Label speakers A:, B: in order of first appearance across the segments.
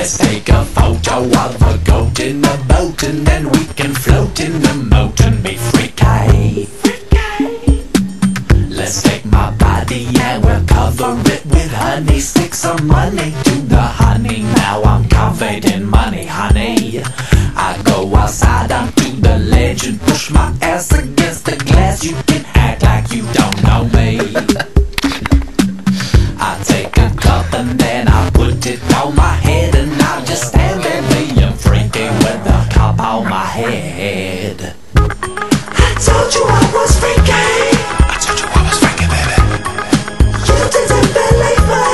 A: Let's take a photo of a goat in a boat, and then we can float in the moat and be freaky. Let's take my body and we'll cover it with honey. Stick some money to the honey. Now I'm covered in money, honey. I go outside onto the ledge and push my ass against the glass. You can act like you don't know me. I take a cup and then I put it on my head, and I just stand there being freaky with the cup on my head. I told you I was freaky.
B: I told you I was freaky, baby.
A: You didn't believe me.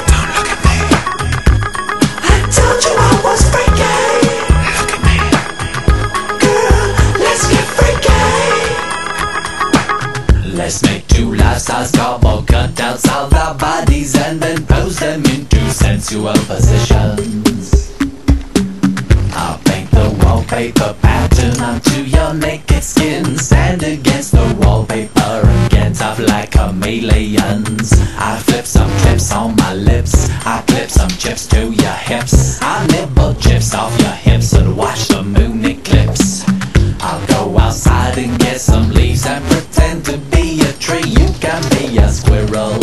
B: Don't look at me.
A: I told you I was freaky.
B: Look at me.
A: Girl, let's get freaky. Let's make two life-size cardboard cutouts of our bodies and then pose them into sensual positions. I'll paint the wallpaper pattern onto your naked skin. Stand against the wallpaper and get tough like chameleons. I flip some clips on my lips. I clip some chips to your hips. I nibble chips off your hips and watch the moon eclipse. I'll go outside and get some leaves and pretend to be a tree. You can be a squirrel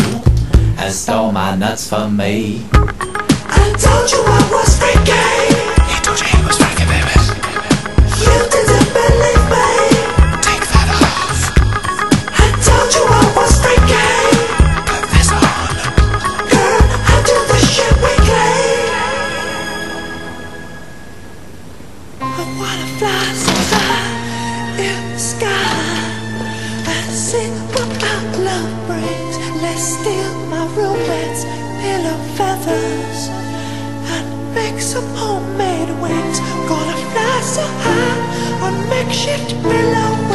A: and store my nuts for me. I told you I was freaky.
B: He told you he was freaky, baby.
A: You didn't believe me.
B: Take that off.
A: I told you I was freaky.
B: Put this on.
A: Girl, I do this shit weekly. I wanna fly so high in the sky and see what our love brings. Let's steal my roommate's pillow feathers and make some homemade wings. Gonna fly so high on makeshift pillow wings.